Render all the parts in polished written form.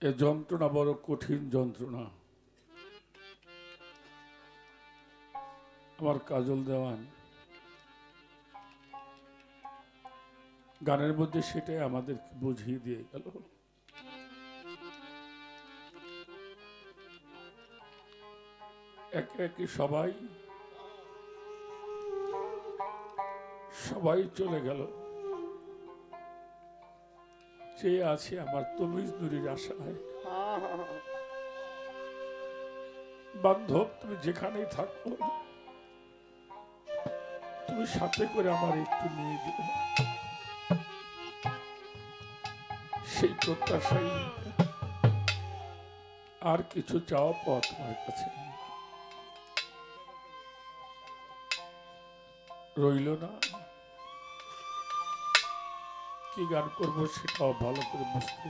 এ যন্ত্রণা বড় কঠিন যন্ত্রণা। আমার কাজল দেওয়ান গানের মধ্যে সেটাই আমাদেরকে বুঝিয়ে দিয়ে গেল। একে একে সবাই সবাই চলে গেল। চেয়ে আছে আমার তমিজ নুরির আশায়। বান্ধব, তুমি যেখানেই থাকো, তুমি সাথে করে আমার একটু নিয়ে দিও। সেই প্রত্যাশাই, আর কিছু চাওয়া পাওয়া তোমার কাছে নেই। রইল না, কি গান করবো সেটাও ভালো করে বুঝতে।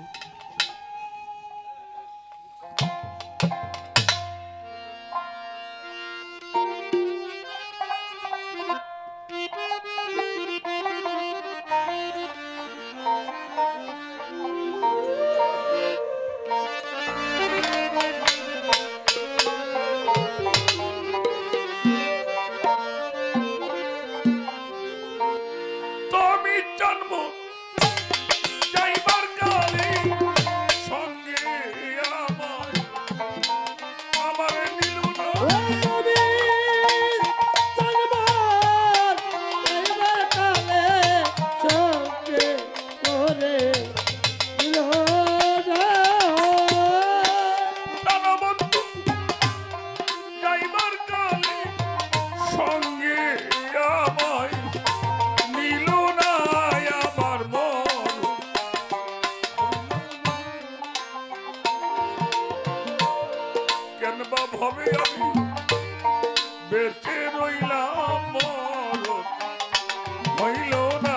ভাবে আমি বেঁচে রইলাম, মরণ হইল না।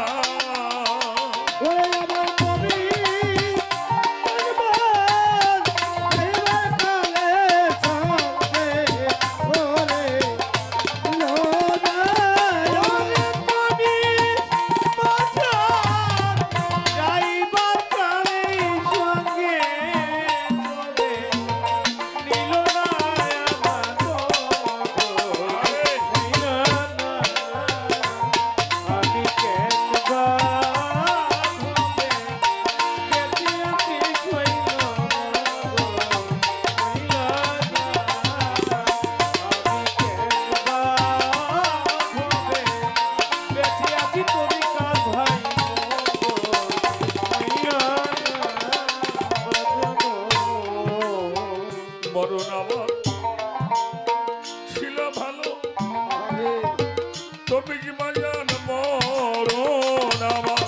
মরণ আমার ছিল ভালো, তবে কি বাজান মরণ আমার,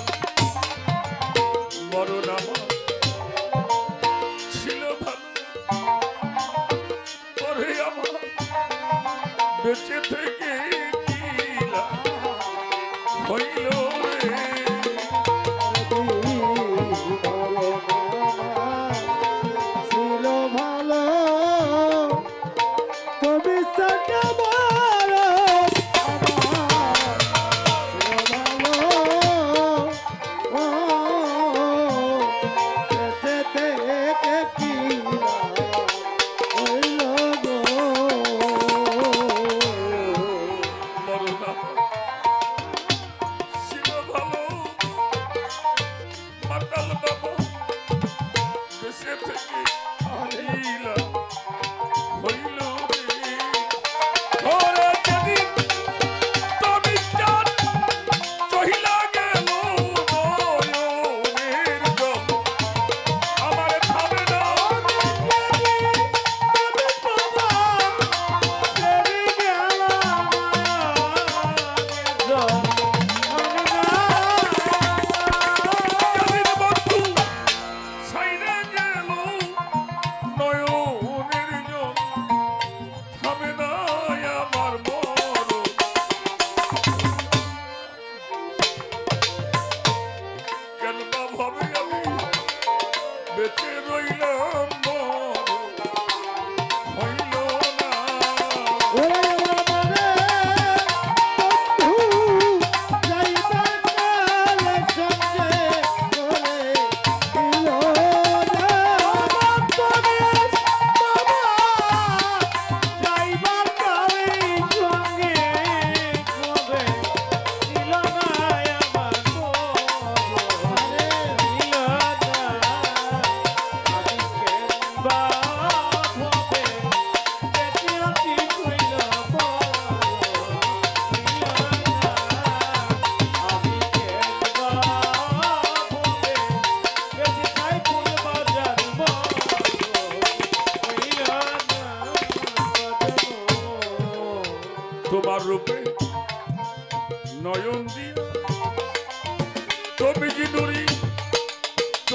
মরণ আমার ছিল ভালো। পরে আমার বেঁচে থেকে কি লাভ হইল রে।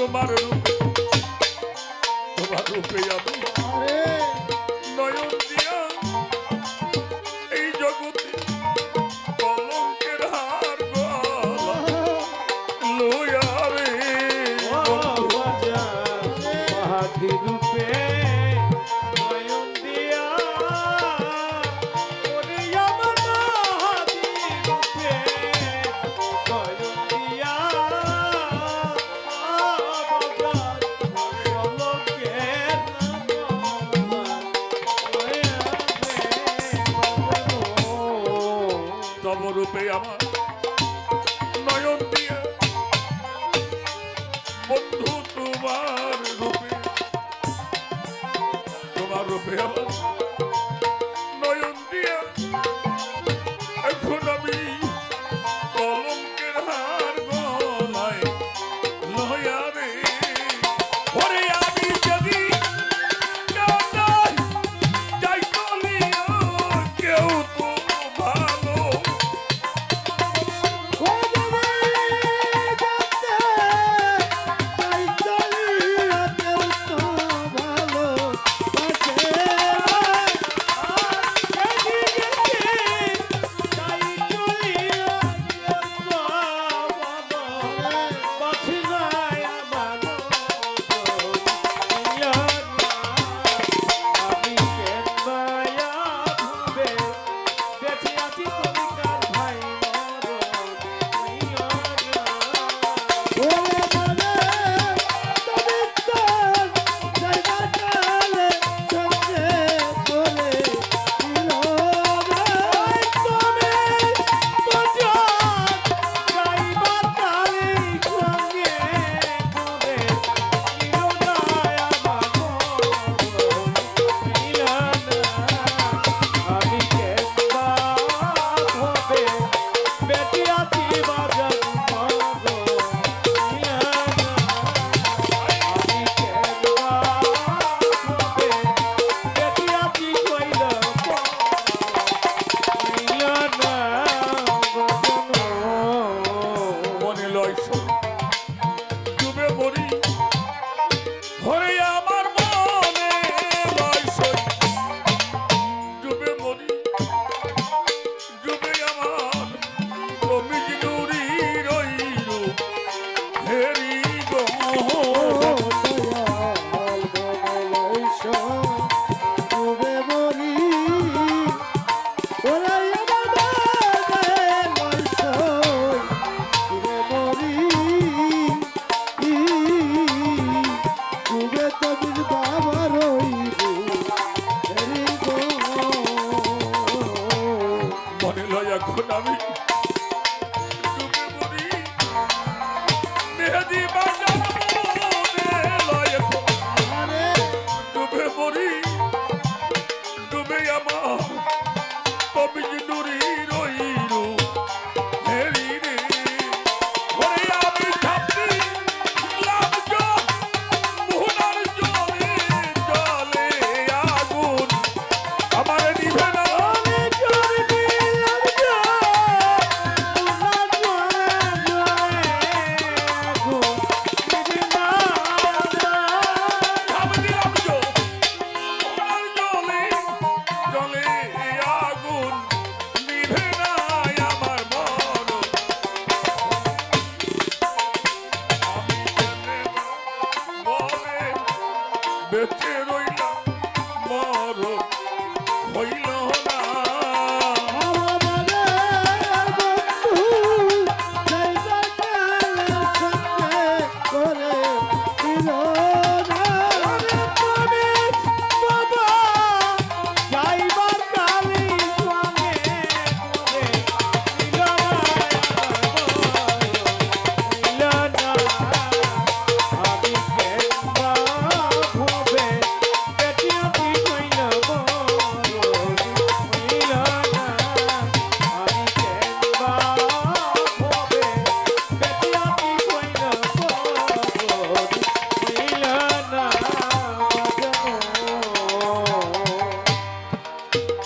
তোমার রূপে আমি নয়ন দিয়া এই জগতে কলঙ্কের হার গলা লইয়া রে মহাধি রূপে নয়ন দিয়া ওরে আমার মহাধি রূপে নয়ন দিয়া তব রূপে আমার নয়ন দিয়া বন্ধু তোমার রূপে আমার নয়ন দিয়া এখন আমি কলঙ্কের হার গলায় লয়া রে ওরে আমি যদি যাই চলিয়া কেউ তো ভালো এখন আমি ডুবে মরি মেহেদি বাজার ডুবে মরি ডুবে আমার কবি নুরি রইল হেরি রে ওরে আমি ছাপি লাভ মোহনার জলে জলে আগুন আমার নিভে না বেঁচে রইলাম মরণ হইল না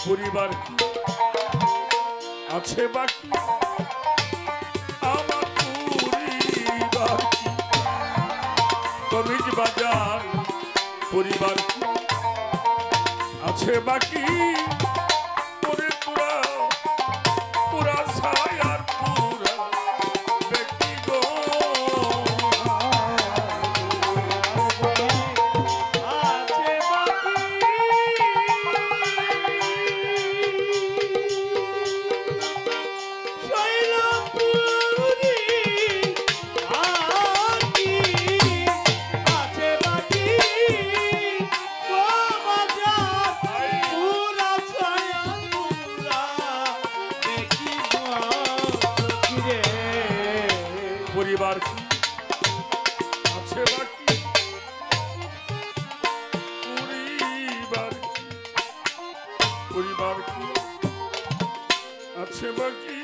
পরিবার কি আছে বাকি আমার পরিবার কি কমিটি বাজার পরিবার আছে বাকি তোরে তোরা পুরা ছায়ার পুরা ব্যক্তি গো আছে বাকি শৈলপুরী আকি আছে বাকি গো বাজার পুরা ছায়া পুরা দেখিব চোখে পরিবার কি আছে বাকি পরিবার কি আছে বাকি